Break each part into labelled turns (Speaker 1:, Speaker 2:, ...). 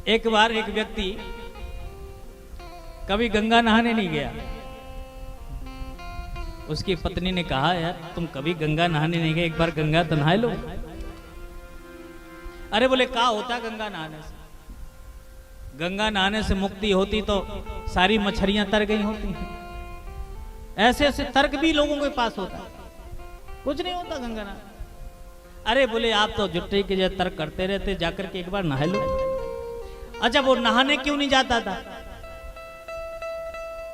Speaker 1: एक बार एक व्यक्ति कभी गंगा नहाने नहीं गया। उसकी पत्नी ने कहा, यार तुम कभी गंगा नहाने नहीं गए, एक बार गंगा तो नहा लो। अरे बोले, क्या होता गंगा नहाने से? गंगा नहाने से मुक्ति होती तो सारी मछलियां तर गई होती। ऐसे ऐसे तर्क भी लोगों के पास होता है, कुछ नहीं होता गंगा नहाने। अरे बोले, आप तो जुट्टे के जैसे तर्क करते रहते, जाकर के एक बार नहा लो। अच्छा, वो नहाने क्यों नहीं जाता था?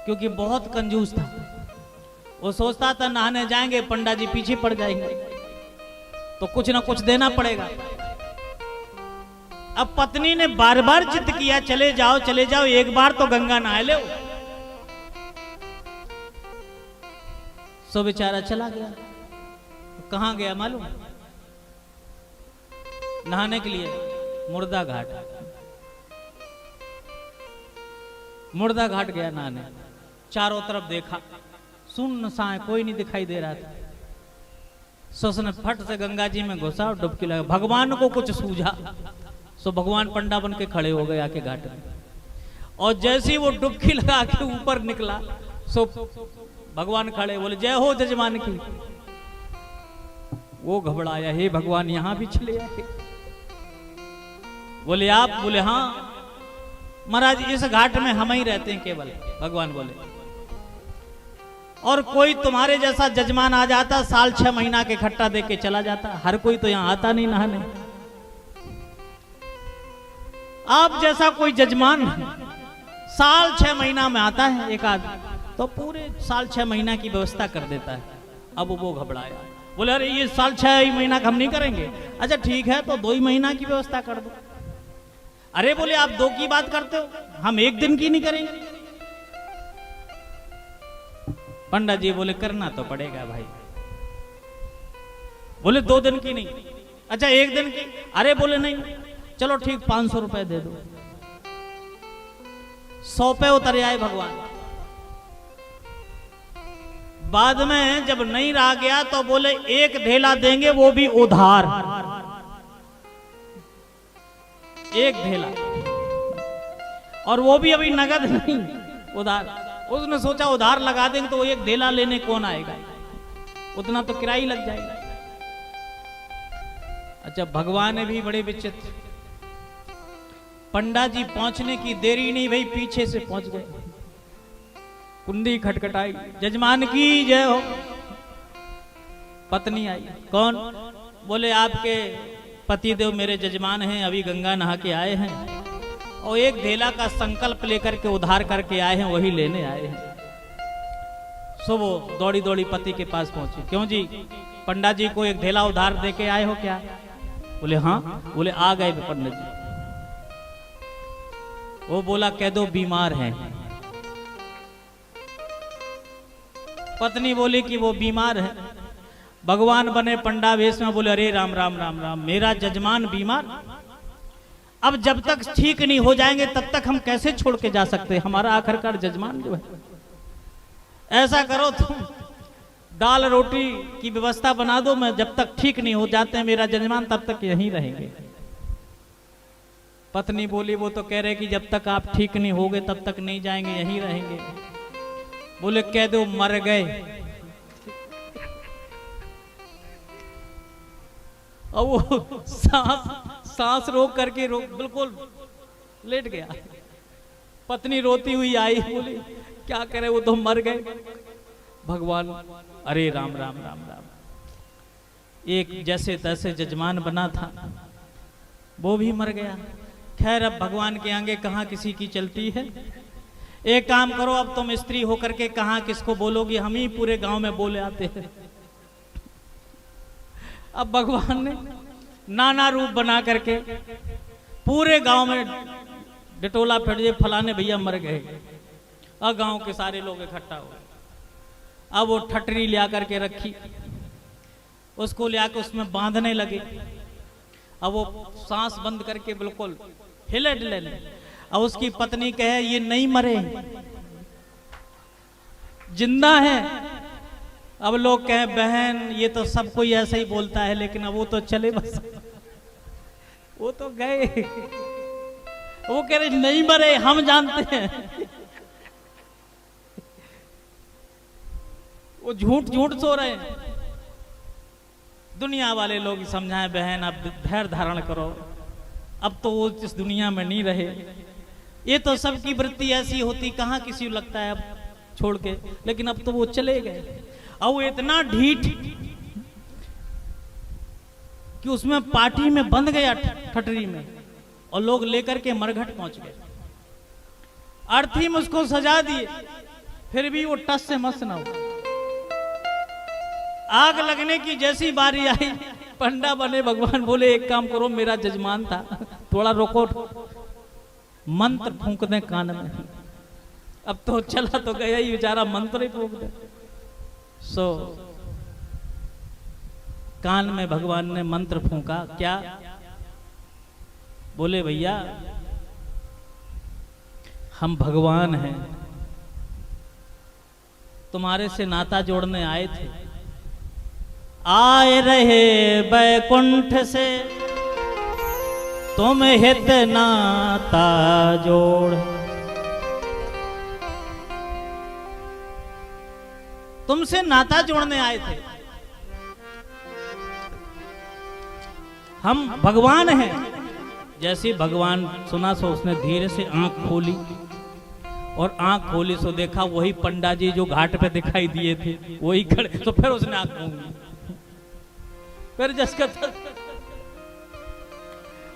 Speaker 1: क्योंकि बहुत कंजूस था। वो सोचता था नहाने जाएंगे पंडा जी पीछे पड़ जाएंगे, तो कुछ ना कुछ देना पड़ेगा। अब पत्नी ने बार बार जिद किया, चले जाओ चले जाओ, एक बार तो गंगा नहा लो। सो बेचारा चला गया। कहां गया मालूम? नहाने के लिए मुर्दा घाट। मुर्दा घाट गया नहाने। चारों तरफ देखा, सुनसान, कोई नहीं दिखाई दे रहा था। सो उसने फट से गंगा जी में घुसा और डुबकी लगा। भगवान को कुछ सूझा, सो भगवान पंडा बन के खड़े हो गए आके घाट में। और जैसे ही वो डुबकी लगा के ऊपर निकला, सो भगवान खड़े, बोले जय हो जजमान की। वो घबराया, हे भगवान यहां भी चले आए? बोले आप? बोले हाँ महाराज, इस घाट में हम ही रहते हैं केवल। भगवान बोले, और कोई तुम्हारे जैसा जजमान आ जाता, साल 6 महीना के खट्टा दे के चला जाता। हर कोई तो यहां आता नहीं नहाने। आप जैसा कोई जजमान साल 6 महीना में आता है एक आदमी, तो पूरे साल 6 महीना की व्यवस्था कर देता है। अब वो घबराया, बोले अरे ये साल 6 महीना हम नहीं करेंगे। अच्छा ठीक है, तो 2 ही महीना की व्यवस्था कर दो। अरे बोले, आप 2 की बात करते हो, हम 1 दिन की नहीं करेंगे। पंडा जी बोले, करना तो पड़ेगा भाई। बोले 2 दिन की नहीं, अच्छा 1 दिन की। अरे बोले नहीं, चलो ठीक 500 रुपए दे दो। 100 पे उतर आए भगवान। बाद में जब नहीं रहा गया तो बोले 1 ढेला देंगे, वो भी उधार। 1 ढेला, और वो भी अभी नगद नहीं, उधार। उसने सोचा उधार लगा देंगे तो 1 ढेला लेने कौन आएगा, उतना तो किराया लग जाएगा। अच्छा, भगवान भी बड़े विचित्र। पंडा जी पहुंचने की देरी नहीं भाई, पीछे से पहुंच गए। कुंडी खटखटाई, जजमान की जय हो। पत्नी आई। कौन? बोले आपके पतिदेव मेरे जजमान हैं, अभी गंगा नहा के आए हैं, और 1 ढेला का संकल्प लेकर के उधार करके आए हैं, वही लेने आए हैं। सो वो दौड़ी दौड़ी पति के पास पहुंची। क्यों जी, पंडा जी को 1 ढेला उधार दे के आए हो क्या? बोले हाँ। बोले आ गए पंडित जी। वो बोला कह दो बीमार हैं। पत्नी बोली कि वो बीमार है। भगवान बने पंडा वेश में, बोले अरे राम राम राम राम, मेरा जजमान बीमार। अब जब तक ठीक नहीं हो जाएंगे तब तक हम कैसे छोड़ के जा सकते हैं? हमारा आखिरकार जजमान जो है। ऐसा करो तुम दाल रोटी की व्यवस्था बना दो, मैं जब तक ठीक नहीं हो जाते हैं मेरा जजमान तब तक यहीं रहेंगे। पत्नी बोली, वो तो कह रहे कि जब तक आप ठीक नहीं होगे तब तक नहीं जाएंगे, यहीं रहेंगे। बोले कह दो मर गए। और वो सांस रोक करके बिल्कुल लेट गया। पत्नी रोती हुई आई, बोली क्या करे, वो तो मर गए। भगवान, अरे राम राम राम राम, एक जैसे तैसे जजमान बना था वो भी मर गया। खैर, अब भगवान के आगे कहाँ किसी की चलती है। एक काम करो, अब तुम स्त्री होकर के कहाँ किसको बोलोगी, हम ही पूरे गांव में बोले आते हैं। अब भगवान ने नाना रूप बना करके पूरे गांव में डिटोला फिर दिए, फलाने भैया मर गए। और गांव के सारे लोग इकट्ठा हो। अब वो ठटरी लिया करके रखी, उसको लिया के उसमें बांधने लगे। अब वो सांस बंद करके बिल्कुल हिले डुले। अब उसकी पत्नी कहे ये नहीं मरे, जिंदा है। अब लोग कहें बहन ये तो सब कोई ऐसा ही बोलता है, लेकिन अब वो तो चले बस, वो तो गए। वो कह रहे नहीं मरे, हम जानते हैं। वो झूठ झूठ सो रहे हैं। दुनिया वाले लोग समझाएं बहन अब धैर्य धारण करो, अब तो वो इस दुनिया में नहीं रहे। ये तो सबकी वृत्ति ऐसी होती, कहाँ किसी को लगता है अब छोड़ के, लेकिन अब तो वो चले गए। और वो इतना ढीठ कि उसमें पार्टी में बंध गया ठटरी में, और लोग लेकर के मरघट पहुंच गए। अर्थी में उसको सजा दिए, फिर भी वो टस से मस ना हो। आग लगने की जैसी बारी आई, पंडा बने भगवान बोले एक काम करो, मेरा जजमान था, थोड़ा रोको, मंत्र फूंक दे कान में। अब तो चला तो गया ही बेचारा, मंत्र ही फूंक दे। सो कान में भगवान ने मंत्र फूंका। क्या बोले? भैया हम भगवान हैं, तुम्हारे से नाता जोड़ने आए थे। आए रहे बैकुंठ से तुम हित नाता जोड़। तुमसे नाता जोड़ने आए थे। हम भगवान हैं। जैसे भगवान सुना सो उसने धीरे से आंख खोली, और आंख खोली सो देखा वही पंडा जी जो घाट पे दिखाई दिए थे वही खड़े। तो फिर उसने आंख खोली, फिर जसका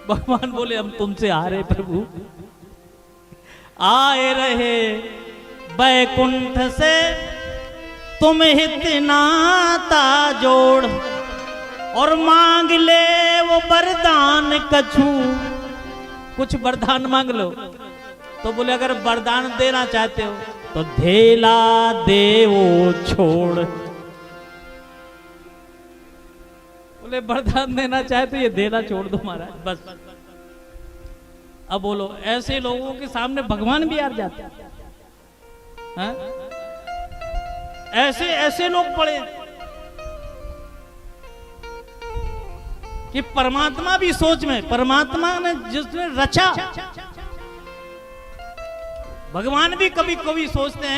Speaker 1: भगवान बोले हम तुमसे आ रहे प्रभु, आए रहे बैकुंठ से तुम हित नाता जोड़, और मांग ले वो वरदान कछु, कुछ वरदान मांग लो। तो बोले अगर वरदान देना चाहते हो तो धेला देवो छोड़। बोले वरदान देना चाहे तो ये देना छोड़ दो महाराज बस। अब बोलो ऐसे लोगों के सामने भगवान भी हार जाते हैं। ऐसे ऐसे लोग पड़े कि परमात्मा भी सोच में, परमात्मा ने जिसने रचा, भगवान भी कभी कभी सोचते हैं